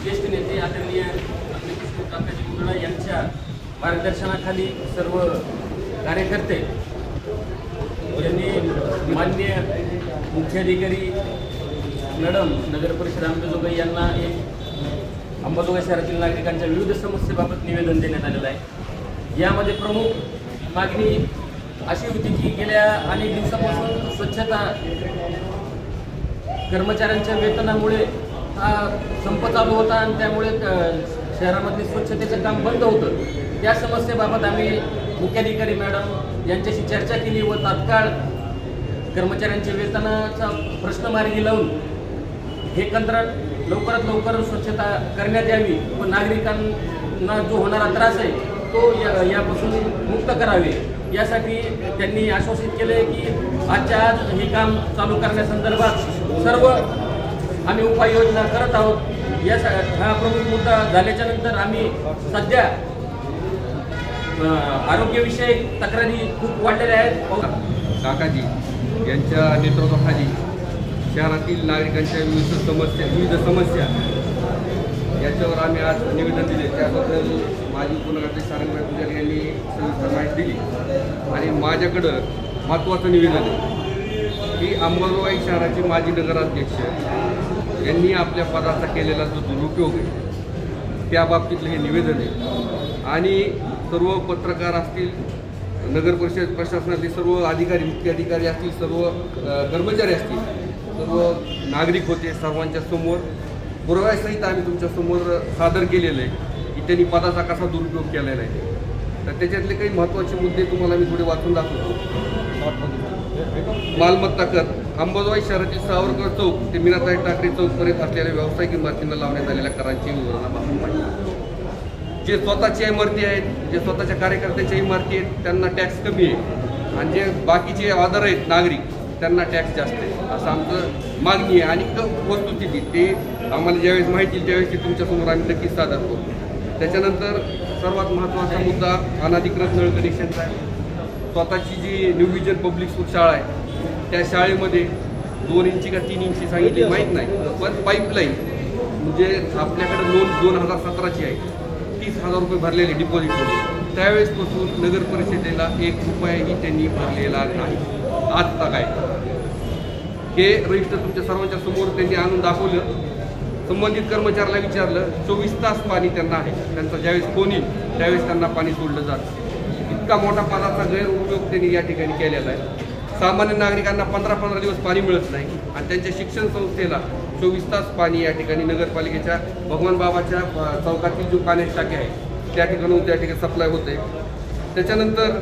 ज्येष्ठ नेते आदरणीय काकाजी मुंदडा यांच्या मार्गदर्शनाखाली सर्व कार्यकर्ते यांनी माननीय मुख्याधिकारी मॅडम नगर परिषद अंबाजोगाई यांना एक अंबाजोगाई शहरातील नागरिकांच्या विविध समस्येबाबत निवेदन देण्यात आलेलं आहे। यामध्ये प्रमुख मागणी अशी होती की गेल्या अनेक दिवसापासून स्वच्छता कर्मचाऱ्यांच्या वेतनामुळे हा संप चालू होता आणि त्यामुळे शहरामधले स्वच्छतेचं काम बंद होतं। त्या समस्येबाबत आम्ही मुख्याधिकारी मॅडम यांच्याशी चर्चा केली व तात्काळ कर्मचाऱ्यांच्या वेतनाचा प्रश्न मार्गी लावून हे कंत्राट लवकरात लवकर स्वच्छता करण्यात यावी व नागरिकांना जो होणारा त्रास आहे तो यापासून मुक्त करावे यासाठी त्यांनी आश्वासित केले की आजच्या आज हे काम चालू करण्यासंदर्भात सर्व आम्ही उपाययोजना करत आहोत। हा प्रमुख मुद्दा झाल्याच्या नंतर आम्ही सध्या आरोग्यविषयक तक्रारी खूप वाढलेल्या आहेत। काकाजी यांच्या नेतृत्वाखाली शहरातील नागरिकांच्या विविध समस्या याच्यावर आम्ही आज निवेदन दिले। त्याबद्दल माजी उपनगराध्यक्ष सारंगभाई पुजारी यांनी सविस्तर माहिती दिली आणि माझ्याकडं महत्त्वाचं निवेदन आहे की अंबाजोगाई शहराचे माजी नगराध्यक्ष यांनी आपल्या पदाचा केलेला जो दुरुपयोग आहे त्या बाबतीतलं हे निवेदन आहे आणि सर्व पत्रकार असतील, नगर परिषद प्रशासनातील सर्व अधिकारी, मुख्य अधिकारी असतील, सर्व कर्मचारी असतील, सर्व नागरिक होते, सर्वांच्या समोर पुराव्यासहित आम्ही तुमच्या समोर सादर केलेलं आहे की त्यांनी पदाचा कसा दुरुपयोग केलेला आहे। तर त्याच्यातले काही महत्त्वाचे मुद्दे तुम्हाला मी थोडे वाचून दाखवतो। मालमत्ता कर अंबाजोगाई शहरातील सावरकर चौक ते मीनाताई ठाकरे चौकपर्यंत असलेल्या व्यावसायिक इमारतींना लावण्यात आलेल्या करांची विवरणापासून पाहिजे। जे स्वतःच्या इमारती आहेत, जे स्वतःच्या कार्यकर्त्यांच्या इमारती आहेत त्यांना टॅक्स कमी आहे आणि जे बाकीचे ऑदर आहेत नागरिक त्यांना टॅक्स जास्त आहे असं आमचं मागणी आहे। आणि वस्तुस्थिती ते आम्हाला ज्यावेळेस माहिती येईल त्यावेळेस ते तुमच्यासमोर आम्ही नक्कीच सादर करू। त्याच्यानंतर सर्वात महत्त्वाचा मुद्दा अनधिकृत नळ कनेक्शनचा आहे। स्वतःची जी न्यू विजन पब्लिक स्कूल शाळा आहे त्या शाळेमध्ये 2 इंची का 3 इंची सांगितली माहीत नाही, पण पाईपलाईन म्हणजे आपल्याकडे लोन 2017ची आहे, 30,000 रुपये भरलेले डिपॉझिट म्हणून, त्यावेळेसपासून नगर परिषदेला 1 रुपयाही त्यांनी भरलेला नाही आजचा काय। हे रजिस्टर तुमच्या सर्वांच्या समोर त्यांनी आणून दाखवलं। संबंधित कर्मचाऱ्याला विचारलं, 24 तास पाणी त्यांना आहे, त्यांचा ज्यावेळेस फोन येईल त्यावेळेस त्यांना पाणी सोडलं जातं। इतका मोठा पाण्याचा गैरउपयोग त्यांनी या ठिकाणी केलेला आहे। सामान्य नागरिकांना 15-15 दिवस पाणी मिळत नाही आणि त्यांच्या शिक्षण संस्थेला 24 तास पाणी या ठिकाणी नगरपालिकेच्या भगवान बाबाच्या चौकातील जो पाण्याची टाकी आहे त्या ठिकाणून त्या ठिकाणी सप्लाय होते। त्याच्यानंतर